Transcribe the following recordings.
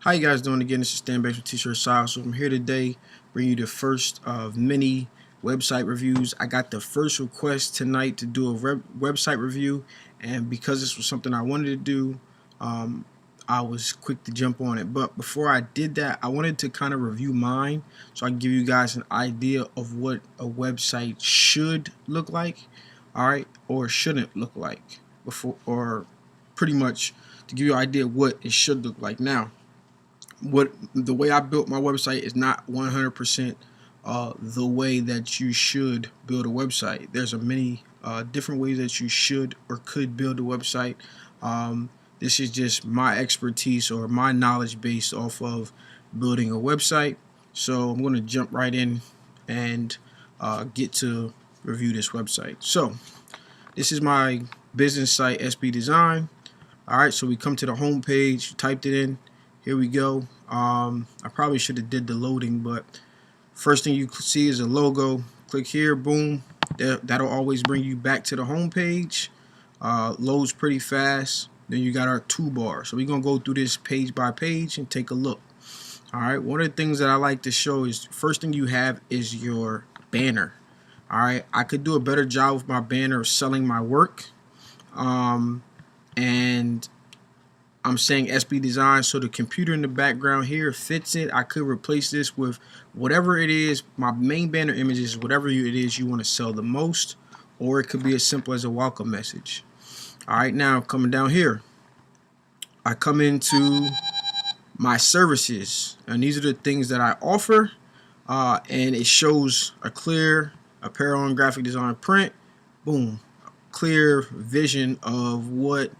How you guys doing? Again, this is Stan Banks with T-Shirt Style. So I'm here today, bring you the first of many website reviews. I got the first request tonight to do a website review, and because this was something I wanted to do, I was quick to jump on it. But before I did that, I wanted to kind of review mine so I can give you guys an idea of what a website should look like, all right, or shouldn't look like before, or pretty much to give you an idea of what it should look like. Now, the way I built my website is not 100% the way that you should build a website. There's a many different ways that you should or could build a website. This is just my expertise or my knowledge based off of building a website. So I'm going to jump right in and get to review this website. So this is my business site, SB Design. All right, so we come to the home page, typed it in. Here we go. I probably should have did the loading, but first thing you see is a logo. Click here, boom. That'll always bring you back to the home page. Loads pretty fast. Then you got our toolbar. So we're gonna go through this page by page and take a look. All right. One of the things that I like to show is first thing you have is your banner. All right. I could do a better job with my banner of selling my work. And I'm saying SB Design, so the computer in the background here fits it. I could replace this with whatever it is. My main banner image is whatever it is you want to sell the most, or it could be as simple as a welcome message. All right, now coming down here, I come into my services, and these are the things that I offer, and it shows a clear apparel and graphic design print. Boom, clear vision of what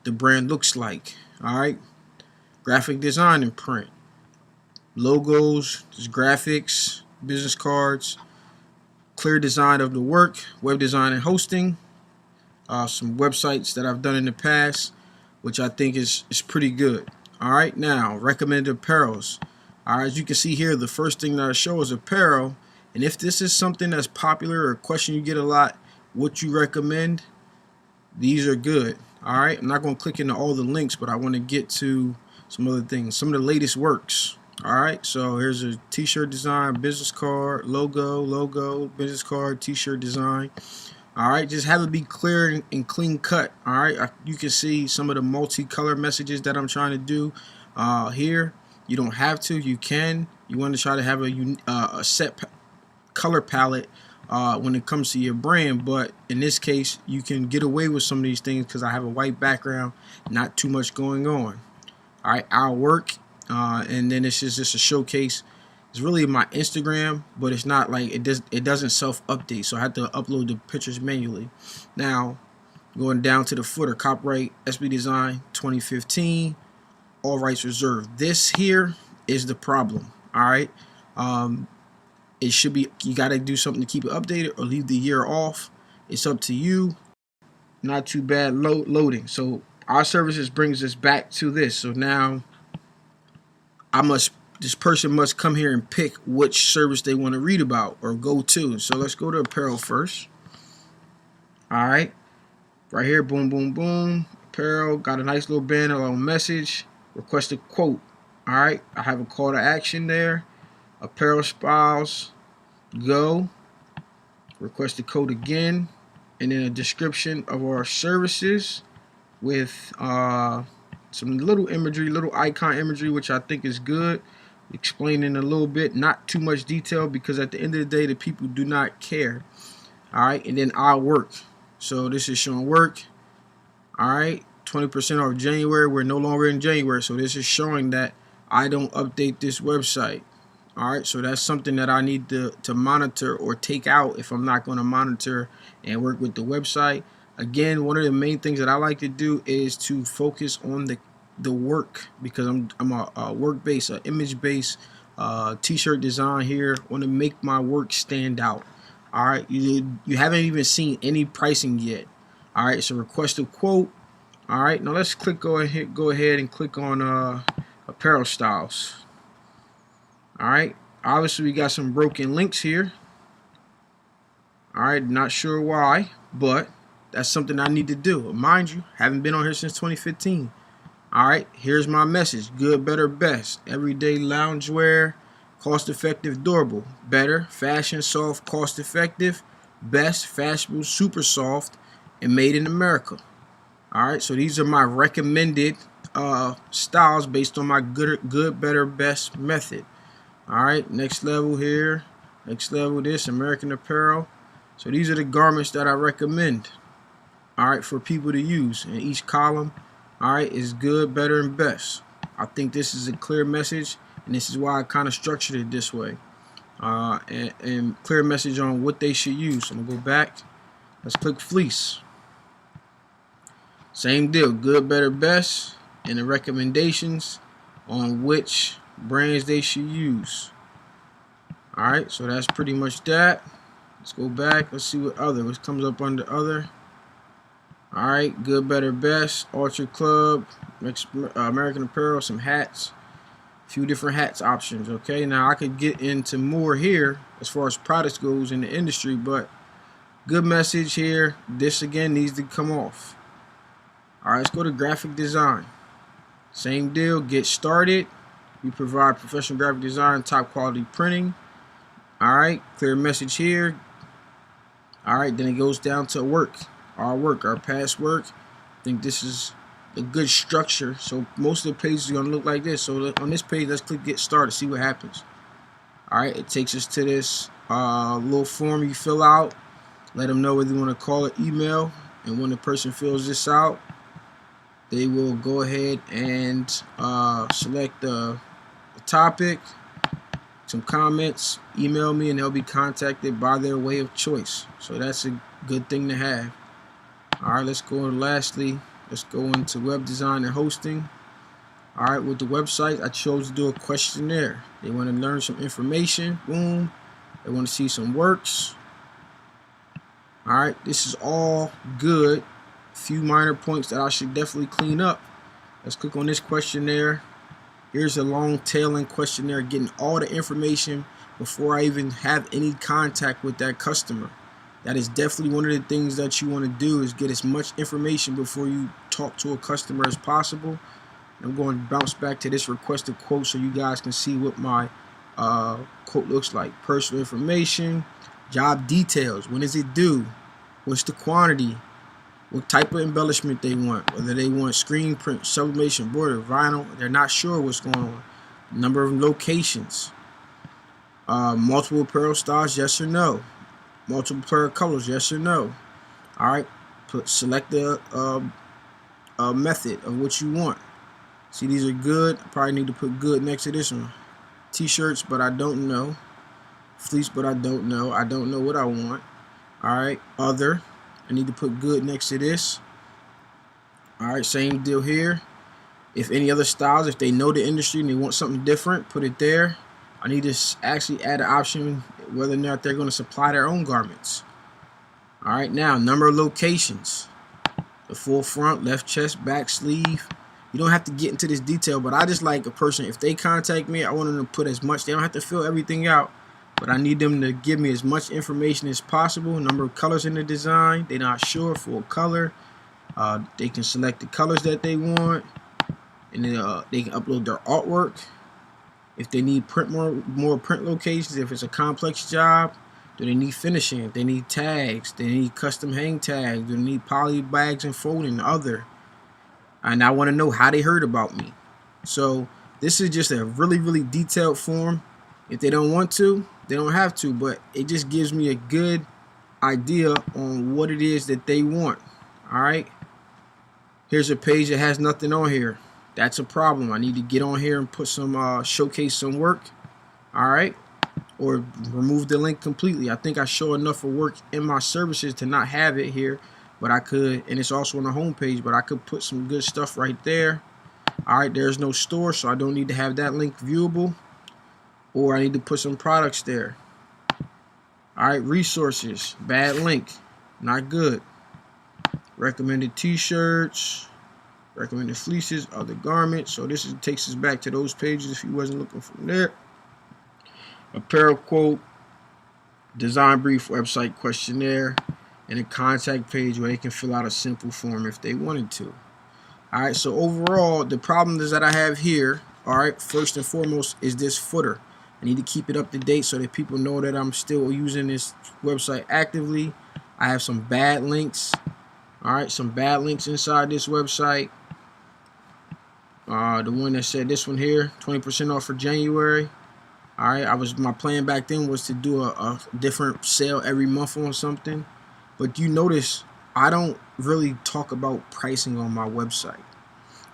the brand looks like. All right, graphic design and print, logos, just graphics, business cards, clear design of the work, web design and hosting, some websites that I've done in the past, which I think is pretty good. All right, now recommended apparels. All right, as you can see here, the first thing that I show is apparel, and if this is something that's popular or a question you get a lot, what you recommend, these are good. All right, I'm not going to click into all the links, but I want to get to some other things, some of the latest works. All right, so here's a t-shirt design, business card, logo, business card, t-shirt design. All right, just have it be clear and clean cut. All right, you can see some of the multicolor messages that I'm trying to do here. You don't have to, you can. You want to try to have a set color palette when it comes to your brand, but in this case you can get away with some of these things because I have a white background, not too much going on. All right, our work, and then it's just a showcase. It's really my Instagram, but it's not like it doesn't self-update, so I have to upload the pictures manually. Now going down to the footer, copyright SB Design 2015, all rights reserved. This here is the problem. All right, it should be, you got to do something to keep it updated or leave the year off. It's up to you. Not too bad loading. So our services brings us back to this. So now this person must come here and pick which service they want to read about or go to. So let's go to apparel first. All right, right here, boom, boom, boom. Apparel, got a nice little banner, a little message, request a quote. All right, I have a call to action there. Apparel styles, go, request the code again, and then a description of our services with some little imagery, little icon imagery, which I think is good, explaining a little bit, not too much detail, because at the end of the day the people do not care. All right, and then our work, so this is showing work. All right, 20% off January. We're no longer in January, so this is showing that I don't update this website. All right, so that's something that I need to monitor or take out if I'm not going to monitor and work with the website. Again, one of the main things that I like to do is to focus on the work, because I'm a work-based, image-based t-shirt design here. I want to make my work stand out. All right, you haven't even seen any pricing yet. All right, so request a quote. All right, now let's go ahead and click on apparel styles. All right, obviously we got some broken links here. All right, not sure why, but that's something I need to do. Mind you, haven't been on here since 2015. Alright, here's my message. Good, better, best. Everyday loungewear, cost effective, durable. Better, fashion, soft, cost effective. Best, fashionable, super soft, and made in America. Alright, so these are my recommended styles based on my good, better, best method. Alright, next level here. Next level, this American Apparel. So these are the garments that I recommend, alright, for people to use. And each column, alright, is good, better, and best. I think this is a clear message, and this is why I kind of structured it this way. And clear message on what they should use. I'm gonna go back. Let's click fleece. Same deal, good, better, best, and the recommendations on which brands they should use. Alright, so that's pretty much that. Let's go back. Let's see what comes up under other. Alright, good, better, best, Ultra Club, American Apparel, some hats, a few different hats options. Okay, now I could get into more here as far as products goes in the industry, but good message here. This again needs to come off. Alright, let's go to graphic design. Same deal, get started. We provide professional graphic design, top quality printing. Alright, clear message here. Alright, then it goes down to our past work. I think this is a good structure. So most of the pages are going to look like this. So on this page, let's click get started, see what happens. Alright, it takes us to this little form you fill out. Let them know whether you want to call it email. And when the person fills this out, they will go ahead and select the topic, some comments, email me, and they'll be contacted by their way of choice. So that's a good thing to have. Alright, let's go lastly. Let's go into web design and hosting. Alright, with the website, I chose to do a questionnaire. They want to learn some information. Boom. They want to see some works. Alright, this is all good. A few minor points that I should definitely clean up. Let's click on this questionnaire. Here's a long tailing questionnaire, getting all the information before I even have any contact with that customer. That is definitely one of the things that you want to do, is get as much information before you talk to a customer as possible. I'm going to bounce back to this requested quote so you guys can see what my quote looks like. Personal information, job details, when is it due, what's the quantity, what type of embellishment they want, whether they want screen print, sublimation, border, vinyl, they're not sure what's going on. Number of locations, multiple apparel styles, yes or no, multiple apparel colors, yes or no. Alright, select the method of what you want. See, these are good. I probably need to put good next to this one. T-shirts, but I don't know. Fleece, but I don't know. I don't know what I want. Alright, other. I need to put good next to this. Alright, same deal here. If any other styles, if they know the industry and they want something different, put it there. I need to actually add an option whether or not they're going to supply their own garments. Alright, now number of locations. The full front, left chest, back sleeve. You don't have to get into this detail, but I just like a person, if they contact me, I want them to put as much. They don't have to fill everything out, but I need them to give me as much information as possible. Number of colors in the design. They're not sure, full color. They can select the colors that they want, and then they can upload their artwork. If they need print more print locations, if it's a complex job, do they need finishing? If they need tags, they need custom hang tags, do they need poly bags and folding, other. And I want to know how they heard about me. So this is just a really, really detailed form. If they don't want to, they don't have to, but it just gives me a good idea on what it is that they want. Alright, here's a page that has nothing on here. That's a problem. I need to get on here and put some showcase some work. Alright, or remove the link completely. I think I show enough of work in my services to not have it here, but I could, and it's also on the home page, but I could put some good stuff right there. Alright, there's no store, so I don't need to have that link viewable, or I need to put some products there. Alright, resources, bad link, not good. Recommended t-shirts, recommended fleeces, other garments. So this takes us back to those pages if you wasn't looking from there. Apparel quote, design brief, website questionnaire, and a contact page where they can fill out a simple form if they wanted to. All right, so overall, the problems that I have here, all right, first and foremost is this footer. I need to keep it up to date so that people know that I'm still using this website actively. I have some bad links. All right, some bad links inside this website. The one that said this one here, 20% off for January. All right, my plan back then was to do a different sale every month on something, but you notice I don't really talk about pricing on my website.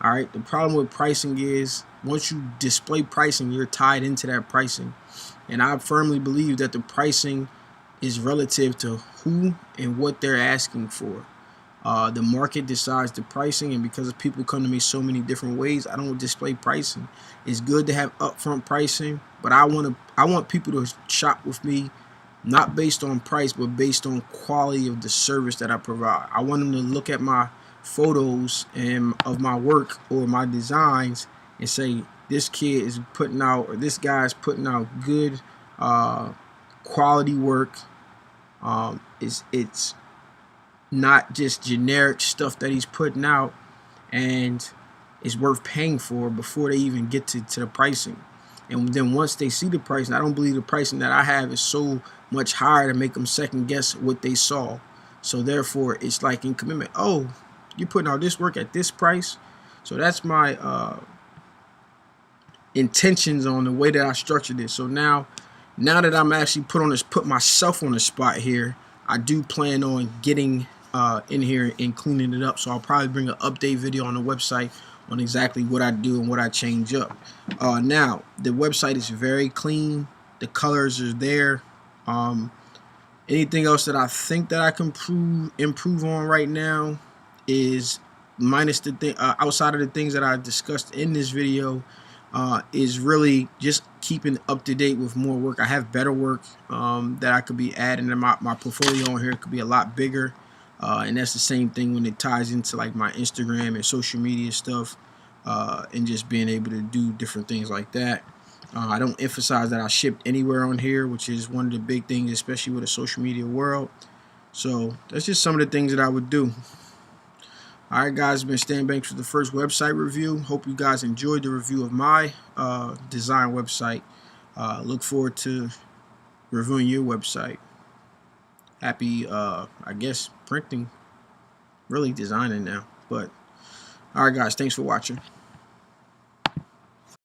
All right, the problem with pricing is once you display pricing, you're tied into that pricing, and I firmly believe that the pricing is relative to who and what they're asking for. The market decides the pricing, and because people come to me so many different ways, I don't display pricing. It's good to have upfront pricing, but I want people to shop with me not based on price, but based on quality of the service that I provide. I want them to look at my photos and of my work or my designs and say, this kid is putting out, or this guy is putting out good quality work. It's not just generic stuff that he's putting out, and it's worth paying for before they even get to the pricing. And then once they see the pricing, I don't believe the pricing that I have is so much higher to make them second guess what they saw. So therefore, it's like in commitment. Oh, you're putting out this work at this price. So that's my intentions on the way that I structured this. So now that I'm actually put myself on the spot here, I do plan on getting in here and cleaning it up. So I'll probably bring an update video on the website on exactly what I do and what I change up. Now the website is very clean. The colors are there. Anything else that I think that I can improve on right now is minus the thing outside of the things that I discussed in this video, is really just keeping up to date with more work. I have better work that I could be adding to my portfolio on here. It could be a lot bigger, and that's the same thing when it ties into like my Instagram and social media stuff, and just being able to do different things like that. I don't emphasize that I shipped anywhere on here, which is one of the big things, especially with the social media world. So that's just some of the things that I would do. Alright guys, it's been Stan Banks for the first website review. Hope you guys enjoyed the review of my design website. Look forward to reviewing your website. Happy, I guess, printing. Really designing now. But alright guys, thanks for watching.